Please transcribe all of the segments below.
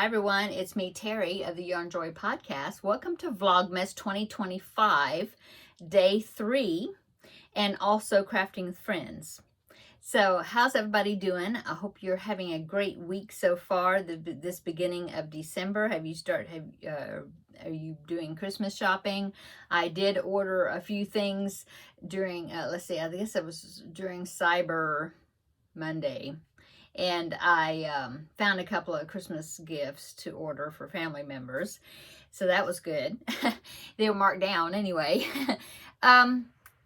Hi everyone, it's me Terry of the Yarn Joy podcast. Welcome to Vlogmas 2025, day 3, and also Crafting with Friends. So how's everybody doing? I hope you're having a great week so far, this beginning of December. Are you doing Christmas shopping? I did order a few things during, I guess it was during Cyber Monday. And I found a couple of Christmas gifts to order for family members. So that was good. They were marked down anyway.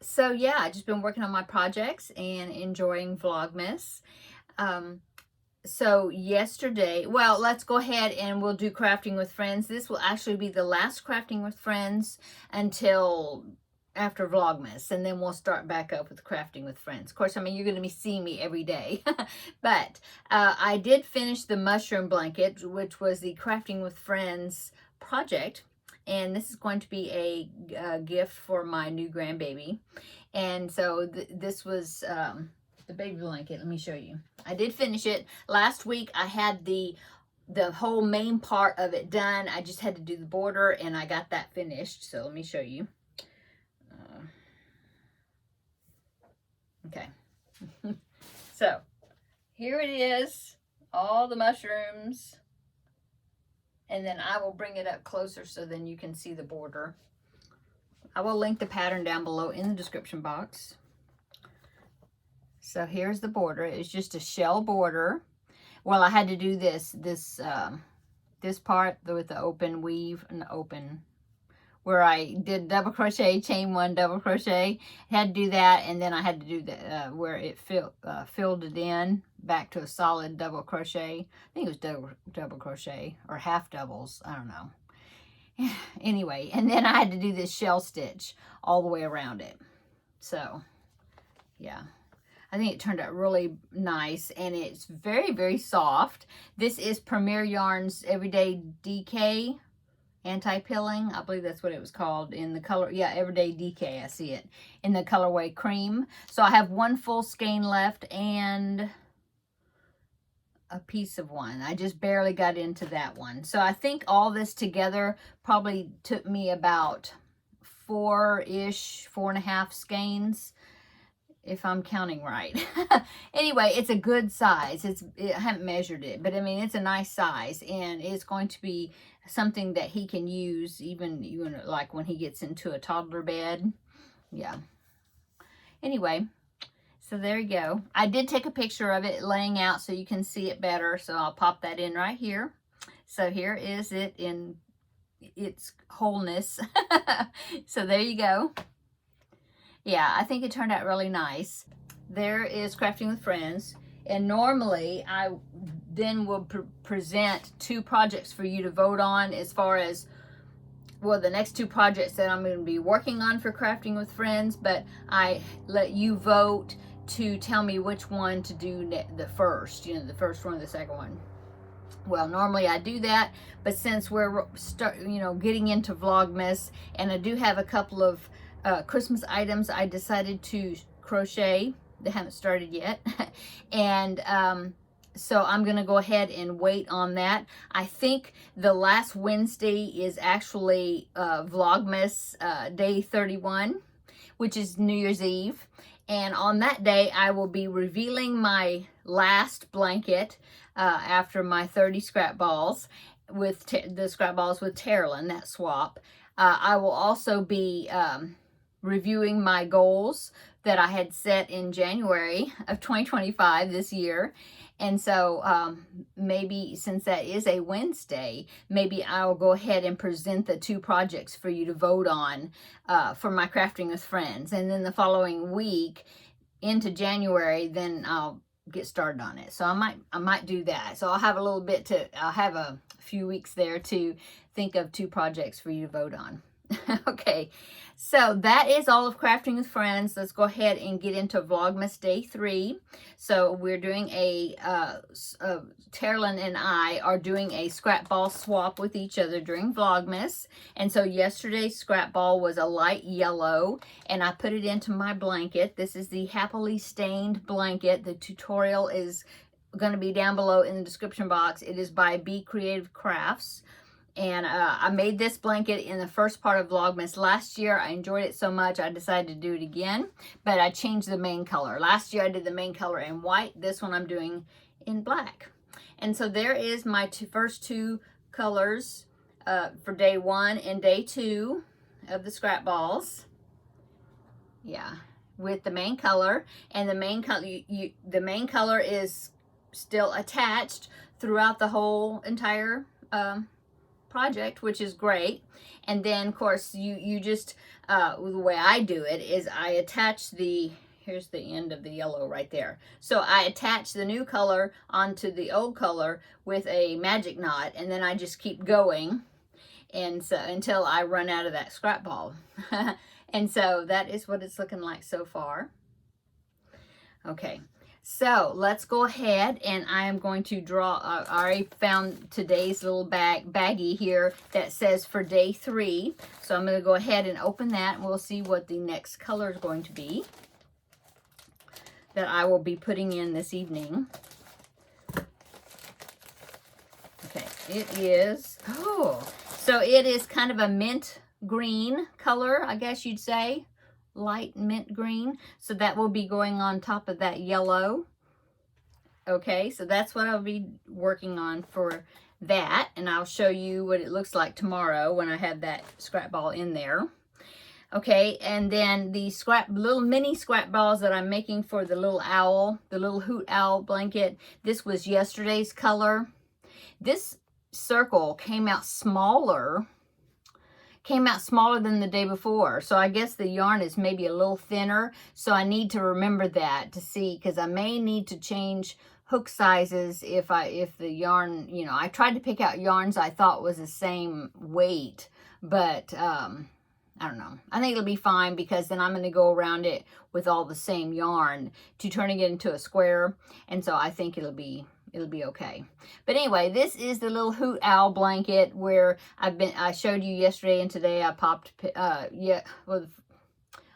So yeah, I've just been working on my projects and enjoying Vlogmas. So yesterday, well, let's go ahead and we'll do Crafting with Friends. This will actually be the last Crafting with Friends until after Vlogmas, and then we'll start back up with Crafting with Friends. Of course, I mean, you're going to be seeing me every day. But I did finish the mushroom blanket, which was the Crafting with Friends project. And this is going to be a gift for my new grandbaby. And so this was the baby blanket. Let me show you. I did finish it. Last week, I had the whole main part of it done. I just had to do the border, and I got that finished. So let me show you. Okay, so here it is, all the mushrooms, and then I will bring it up closer so then you can see the border. I will link the pattern down below in the description box. So here's the border. It's just a shell border. Well, I had to do this part with the open weave and open, where I did double crochet, chain one, double crochet. Had to do that, and then I had to do the where it filled it in back to a solid double crochet. I think it was double crochet or half doubles. I don't know. Anyway, and then I had to do this shell stitch all the way around it. So, yeah. I think it turned out really nice, and it's very, very soft. This is Premier Yarns Everyday DK Anti-Pilling. I believe that's what it was called in the color. Yeah, Everyday DK. I see it in the colorway cream. So I have one full skein left and a piece of one. I just barely got into that one. So I think all this together probably took me about 4.5 skeins, if I'm counting right. Anyway, it's a good size. I haven't measured it, but I mean, it's a nice size, and it's going to be something that he can use even like when he gets into a toddler bed. Yeah. Anyway, so there you go. I did take a picture of it laying out so you can see it better, so I'll pop that in right here. So here is it in its wholeness. So there you go. Yeah, I think it turned out really nice. There is Crafting with Friends. And normally I then will present 2 projects for you to vote on as far as, well, the next 2 projects that I'm going to be working on for Crafting with Friends. But I let you vote to tell me which one to do the first, the first one or the second one. Well, normally I do that, but since we're getting into Vlogmas, and I do have a couple of Christmas items, I decided to crochet. They haven't started yet. And so I'm going to go ahead and wait on that. I think the last Wednesday is actually Vlogmas day 31, which is New Year's Eve. And on that day, I will be revealing my last blanket after my 30 scrap balls with the scrap balls with Terri, that swap. I will also be reviewing my goals that I had set in January of 2025 this year. And so maybe since that is a Wednesday, maybe I'll go ahead and present the 2 projects for you to vote on for my Crafting with Friends. And then the following week into January, then I'll get started on it. So I might do that. So I'll have I'll have a few weeks there to think of 2 projects for you to vote on. Okay, so that is all of Crafting with Friends. Let's go ahead and get into Vlogmas day 3. So we're doing Terri and I are doing a scrap ball swap with each other during Vlogmas. And so yesterday's scrap ball was a light yellow, and I put it into my blanket. This is the Happily Stained blanket. The tutorial is going to be down below in the description box. It is by Be Creative Crafts. And I made this blanket in the first part of Vlogmas last year. I enjoyed it so much, I decided to do it again. But I changed the main color. Last year I did the main color in white. This one I'm doing in black. And so there is my first two colors for day 1 and day 2 of the scrap balls. Yeah, with the main color. And the main color, the main color is still attached throughout the whole entire project, which is great. And then of course you just the way I do it is I attach here's the end of the yellow right there, so I attach the new color onto the old color with a magic knot, and then I just keep going, and so until I run out of that scrap ball. And so that is what it's looking like so far. Okay, so let's go ahead, and I am going to draw. I already found today's little baggie here that says for day 3. So I'm going to go ahead and open that, and we'll see what the next color is going to be that I will be putting in this evening. Okay, it is, so it is kind of a mint green color, I guess you'd say. Light mint green, so that will be going on top of that yellow. Okay, so that's what I'll be working on for that, and I'll show you what it looks like tomorrow when I have that scrap ball in there. Okay, and then the little mini scrap balls that I'm making for the little owl, the little hoot owl blanket, this was yesterday's color. This circle came out smaller than the day before, so I guess the yarn is maybe a little thinner, so I need to remember that to see, because I may need to change hook sizes if the yarn, you know, I tried to pick out yarns I thought was the same weight, but I don't know. I think it'll be fine, because then I'm going to go around it with all the same yarn to turning it into a square, and so I think it'll be okay. But anyway, this is the little hoot owl blanket where I showed you yesterday, and today I popped,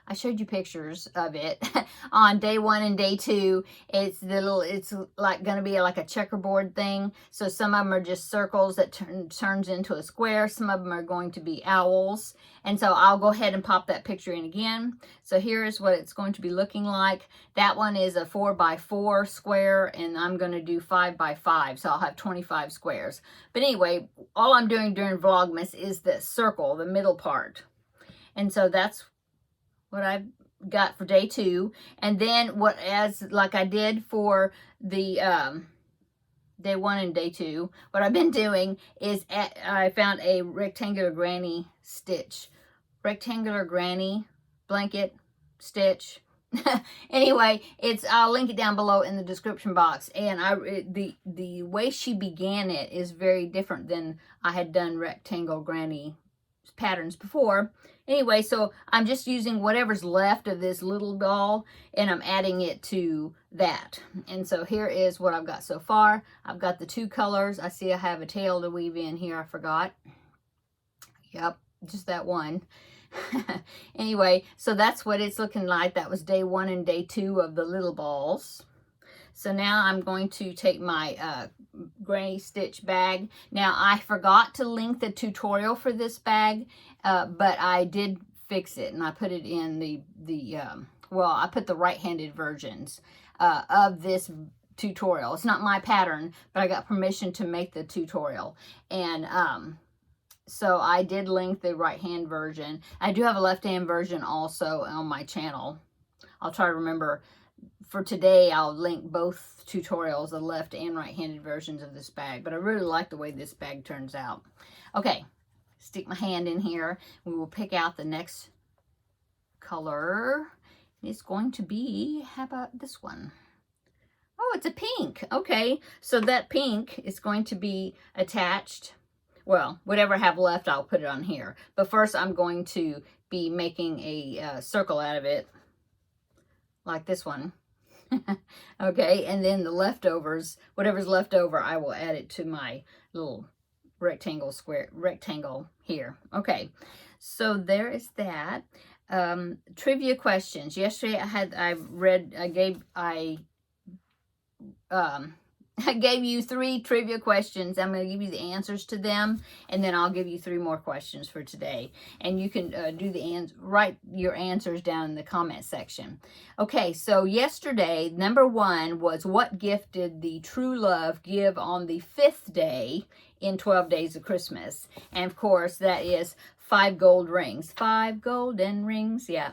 I showed you pictures of it on day 1 and day 2. It's like going to be like a checkerboard thing. So some of them are just circles that turns into a square. Some of them are going to be owls. And so I'll go ahead and pop that picture in again. So here is what it's going to be looking like. That one is a 4x4 square, and I'm going to do 5x5. So I'll have 25 squares. But anyway, all I'm doing during Vlogmas is the circle, the middle part. And so that's what I've got for day 2. And then like I did for the day 1 and day 2, what I've been doing is I found a rectangular granny blanket stitch. Anyway, I'll link it down below in the description box. And the way she began it is very different than I had done rectangle granny patterns before. Anyway, so I'm just using whatever's left of this little ball, and I'm adding it to that. And so here is what I've got so far. I've got the 2 colors. I see I have a tail to weave in here. I forgot. Yep, just that one. Anyway, so that's what it's looking like. That was day 1 and day 2 of the little balls. So now I'm going to take my granny stitch bag. Now I forgot to link the tutorial for this bag, but I did fix it, and I put it in I put the right-handed versions of this tutorial. It's not my pattern, but I got permission to make the tutorial, and so I did link the right-hand version. I do have a left-hand version also on my channel. I'll try to remember. For today, I'll link both tutorials, the left and right-handed versions of this bag. But I really like the way this bag turns out. Okay, stick my hand in here. We will pick out the next color. It's going to be, how about this one? Oh, it's a pink. Okay, so that pink is going to be attached. Well, whatever I have left, I'll put it on here. But first, I'm going to be making a circle out of it, like this one. Okay, and then the leftovers, whatever's left over, I will add it to my little rectangle here. Okay, so there is that. Trivia questions. Yesterday I I gave you 3 trivia questions. I'm going to give you the answers to them, and then I'll give you 3 more questions for today. And you can write your answers down in the comment section. Okay, so yesterday, number 1 was, what gift did the true love give on the 5th day in 12 Days of Christmas? And of course, that is 5 gold rings. 5 golden rings, yeah.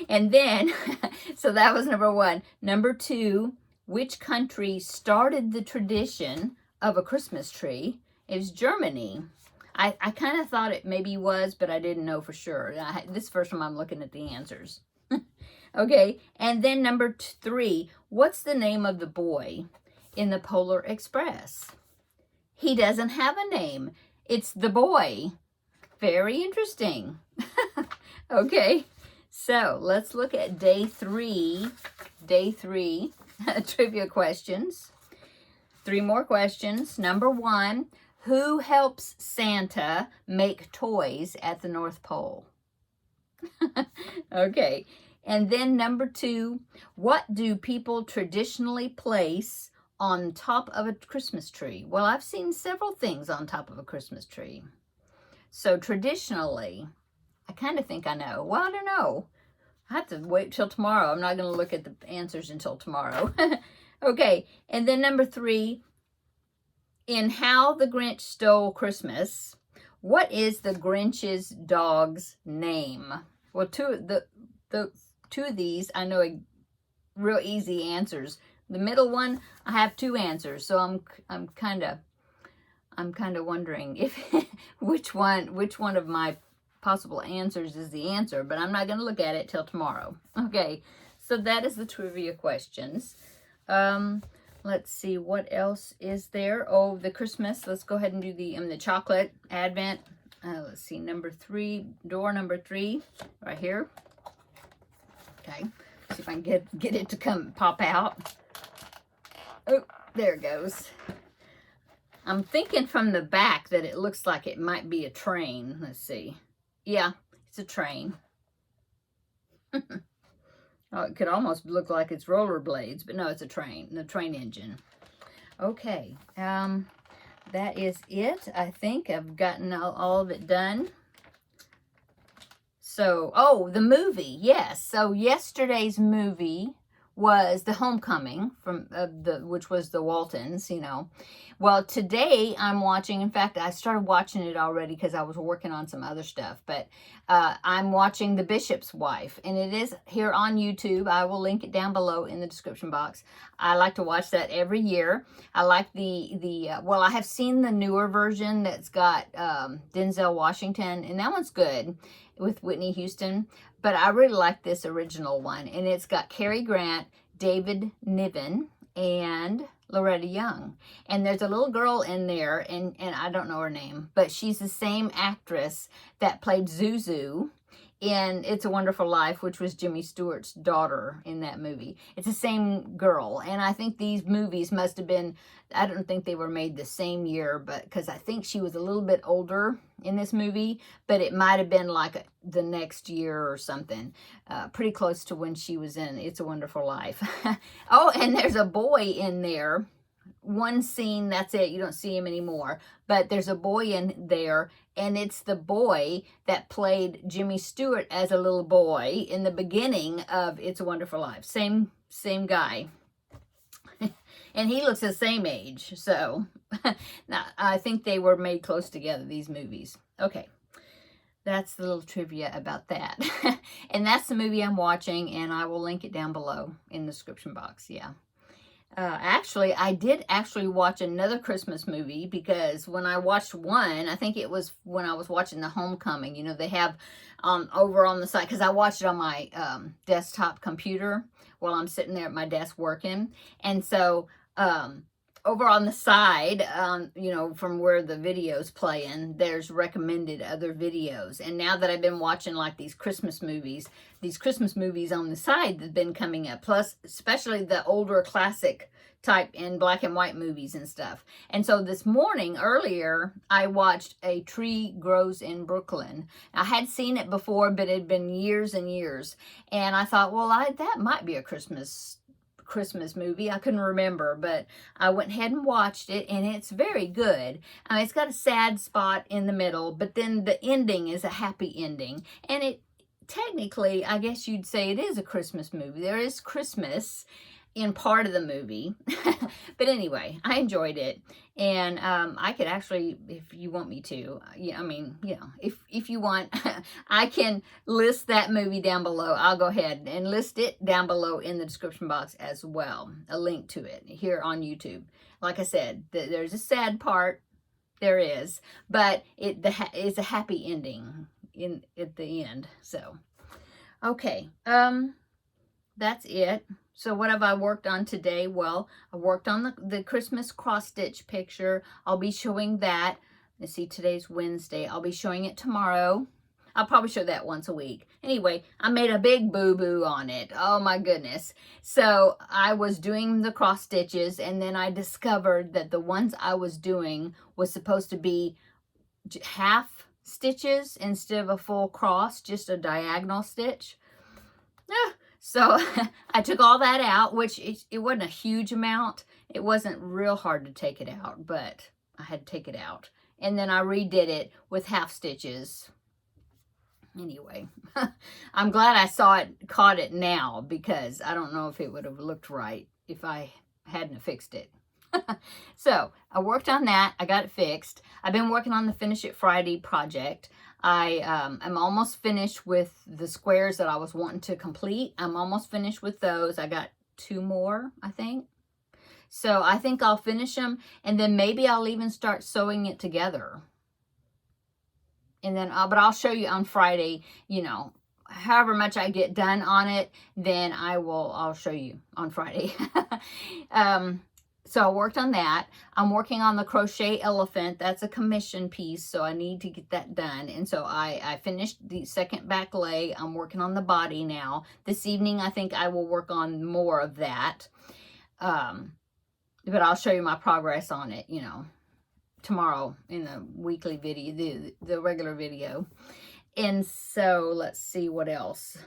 And then, so that was number 1. Number 2, which country started the tradition of a Christmas tree? It was Germany. I kind of thought it maybe was, but I didn't know for sure. This first time I'm looking at the answers. Okay, and then number 3, what's the name of the boy in the Polar Express? He doesn't have a name. It's the boy. Very interesting. Okay, so let's look at day 3. Day 3. Trivia questions. 3 more questions. Number 1, who helps Santa make toys at the North Pole? Okay. And then number 2, what do people traditionally place on top of a Christmas tree? Well, I've seen several things on top of a Christmas tree. So traditionally, I kind of think I know. Well, I don't know. I have to wait till tomorrow. I'm not going to look at the answers until tomorrow. Okay, and then number 3, in How the Grinch Stole Christmas, what is the Grinch's dog's name? Well, two of these, I know real easy answers. The middle one, I have 2 answers, so I'm kind of wondering if which one of my possible answers is the answer, but I'm not going to look at it till tomorrow. Okay, so that is the trivia questions. Let's see, what else is there? Oh, the Christmas. Let's go ahead and do the chocolate advent. Let's see, number 3, door number 3, right here. Okay, see if I can get it to pop out. Oh, there it goes. I'm thinking from the back that it looks like it might be a train. Let's see. Yeah, it's a train. Oh, it could almost look like it's rollerblades, but no, it's a train, the train engine. Okay, that is it. I think I've gotten all of it done. So, oh, the movie, yes. So yesterday's movie was The Homecoming, which was the Waltons, you know. Well, today I'm watching, in fact, I started watching it already because I was working on some other stuff, but I'm watching The Bishop's Wife, and it is here on YouTube. I will link it down below in the description box. I like to watch that every year. I like well, I have seen the newer version that's got Denzel Washington, and that one's good, with Whitney Houston, but I really like this original one, and it's got Cary Grant, David Niven, and Loretta Young. And there's a little girl in there, and I don't know her name, but she's the same actress that played Zuzu in It's a Wonderful Life, which was Jimmy Stewart's daughter in that movie. It's the same girl, and I think these movies must have been, I don't think they were made the same year, but because I think she was a little bit older in this movie, but it might have been like the next year or something, pretty close to when she was in It's a Wonderful Life. Oh, and there's a boy in there. One scene, that's it, you don't see him anymore, but there's a boy in there, and it's the boy that played Jimmy Stewart as a little boy in the beginning of It's a Wonderful Life. Same guy. And he looks the same age, so now, I think they were made close together, these movies. Okay, that's the little trivia about that. And that's the movie I'm watching, and I will link it down below in the description box, yeah. Actually, I did actually watch another Christmas movie, because when I watched one, I think it was when I was watching The Homecoming, you know, they have over on the side, because I watched it on my desktop computer while I'm sitting there at my desk working. And so over on the side, you know, from where the video's playing, there's recommended other videos. And now that I've been watching like these Christmas movies on the side that have been coming up, plus especially the older classic type in black and white movies and stuff. And so this morning, earlier, I watched A Tree Grows in Brooklyn. I had seen it before, but it had been years and years. And I thought, well, that might be a Christmas Christmas movie. I couldn't remember, but I went ahead and watched it, and it's very good. It's got a sad spot in the middle, but then the ending is a happy ending. And it technically, I guess you'd say it is a Christmas movie. There is Christmas in part of the movie. But anyway, I enjoyed it. And I could actually, if you want me to, yeah, I mean, you know, if you want, I can list that movie down below. I'll go ahead and list it down below in the description box as well. A link to it here on YouTube. Like I said, there's a sad part. There is. But it's a happy ending at the end. So, okay. That's it. So what have I worked on today? Well, I worked on the Christmas cross-stitch picture. I'll be showing that. Let's see, today's Wednesday. I'll be showing it tomorrow. I'll probably show that once a week. Anyway, I made a big boo-boo on it. Oh my goodness. So I was doing the cross stitches, and then I discovered that the ones I was doing was supposed to be half stitches instead of a full cross, just a diagonal stitch. So I took all that out, which it wasn't a huge amount. It wasn't real hard to take it out, but I had to take it out. And then I redid it with half stitches. Anyway, I'm glad I caught it now, because I don't know if it would have looked right if I hadn't fixed it. So I worked on that. I got it fixed. I've been working on the Finish It Friday project. I'm almost finished with the squares that I was wanting to complete. I'm almost finished with those. I got 2 more, I think. So I think I'll finish them, and then maybe I'll even start sewing it together. And then, but I'll show you on Friday, you know, however much I get done on it, then I'll show you on Friday. So I worked on that. I'm working on the crochet elephant. That's a commission piece, so I need to get that done. And so I finished the second back leg. I'm working on the body now. This evening, I think I will work on more of that. But I'll show you my progress on it, you know, tomorrow in the weekly video, the regular video. And so let's see what else.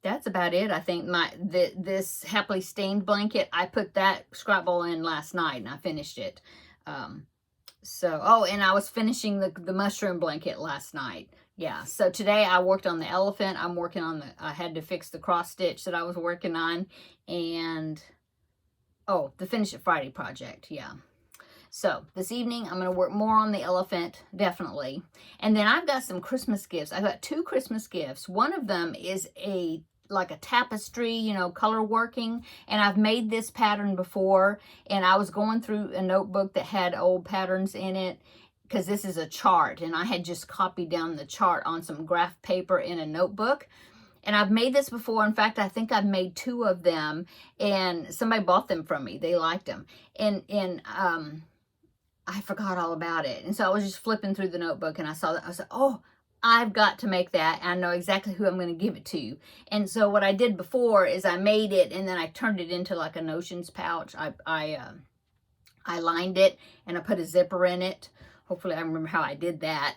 That's about it. I think this Happily Stained blanket, I put that scrapbook in last night, and I finished it. Oh, and I was finishing the mushroom blanket last night. Yeah, so today I worked on the elephant. I'm working on I had to fix the cross stitch that I was working on. And, oh, the Finish It Friday project, yeah. So this evening, I'm going to work more on the elephant, definitely. And then I've got some Christmas gifts. I've got 2 Christmas gifts. One of them is like a tapestry, you know, color working. And I've made this pattern before. And I was going through a notebook that had old patterns in it, because this is a chart. And I had just copied down the chart on some graph paper in a notebook. And I've made this before. In fact, I think I've made 2 of them. And somebody bought them from me. They liked them. And I forgot all about it. And so I was just flipping through the notebook, and I saw that. I was like, oh, I've got to make that. I know exactly who I'm going to give it to. And so what I did before is I made it, and then I turned it into like a notions pouch. I lined it, and I put a zipper in it. Hopefully I remember how I did that.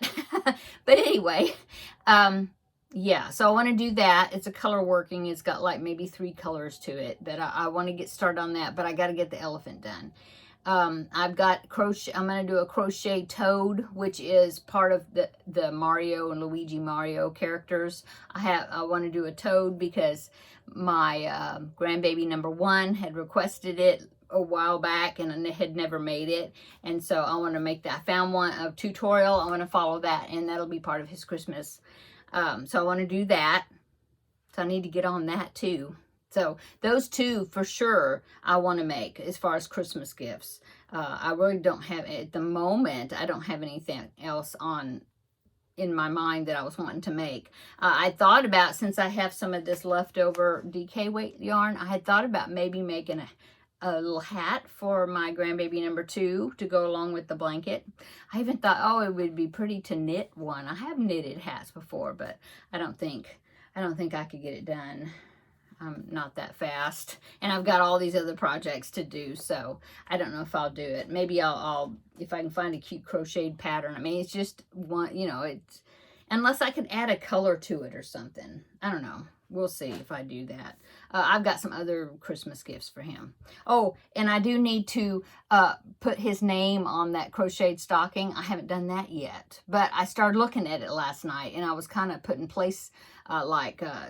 But anyway, yeah, so I want to do that. It's a color working. It's got like maybe 3 colors to it. But I want to get started on that. But I got to get the elephant done. I've got crochet. I'm going to do a crochet toad, which is part of the Mario and Luigi Mario characters. I want to do a toad because my grandbaby number 1 had requested it a while back and had never made it. And so I want to make that. I found a tutorial. I want to follow that, and that'll be part of his Christmas. So I want to do that. So I need to get on that too. So those 2 for sure I want to make as far as Christmas gifts. I really don't have, at the moment, I don't have anything else in my mind that I was wanting to make. I thought about, since I have some of this leftover DK weight yarn, I had thought about maybe making a little hat for my grandbaby number 2 to go along with the blanket. I even thought, oh, it would be pretty to knit one. I have knitted hats before, but I don't think I could get it done. I'm not that fast, and I've got all these other projects to do, so I don't know if I'll do it. Maybe I'll if I can find a cute crocheted pattern. I mean, it's just one, you know, Unless I could add a color to it or something. I don't know. We'll see if I do that. I've got some other Christmas gifts for him. Oh, and I do need to put his name on that crocheted stocking. I haven't done that yet. But I started looking at it last night, and I was kind of putting place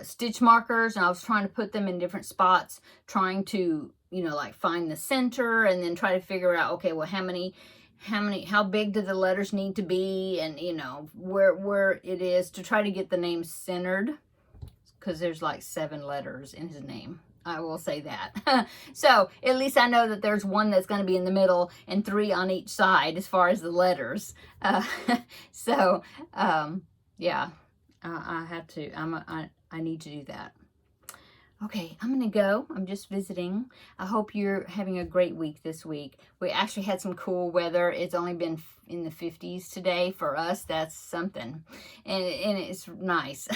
stitch markers, and I was trying to put them in different spots, trying to, you know, like find the center, and then try to figure out, okay, well, how big do the letters need to be, and, you know, where it is, to try to get the name centered, because there's like 7 letters in his name. I will say that. So at least I know that there's one that's going to be in the middle and 3 on each side as far as the letters. Yeah, I need to do that. Okay, I'm going to go. I'm just visiting. I hope you're having a great week this week. We actually had some cool weather. It's only been in the 50s today. For us, that's something. And it's nice.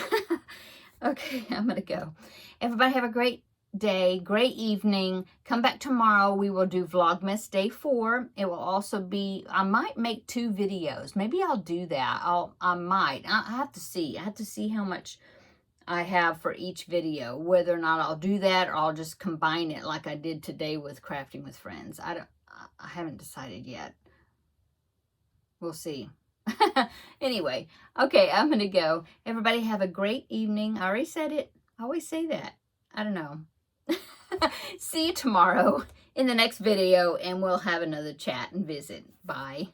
Okay, I'm going to go. Everybody have a great day, great evening. Come back tomorrow. We will do Vlogmas Day 4. It will also be, I might make 2 videos. Maybe I'll do that. I might. I have to see. I have to see how much I have for each video, whether or not I'll do that or I'll just combine it like I did today with Crafting with Friends. I haven't decided yet. We'll see. Anyway, okay, I'm going to go. Everybody have a great evening. I already said it. I always say that. I don't know. See you tomorrow in the next video, and we'll have another chat and visit. Bye.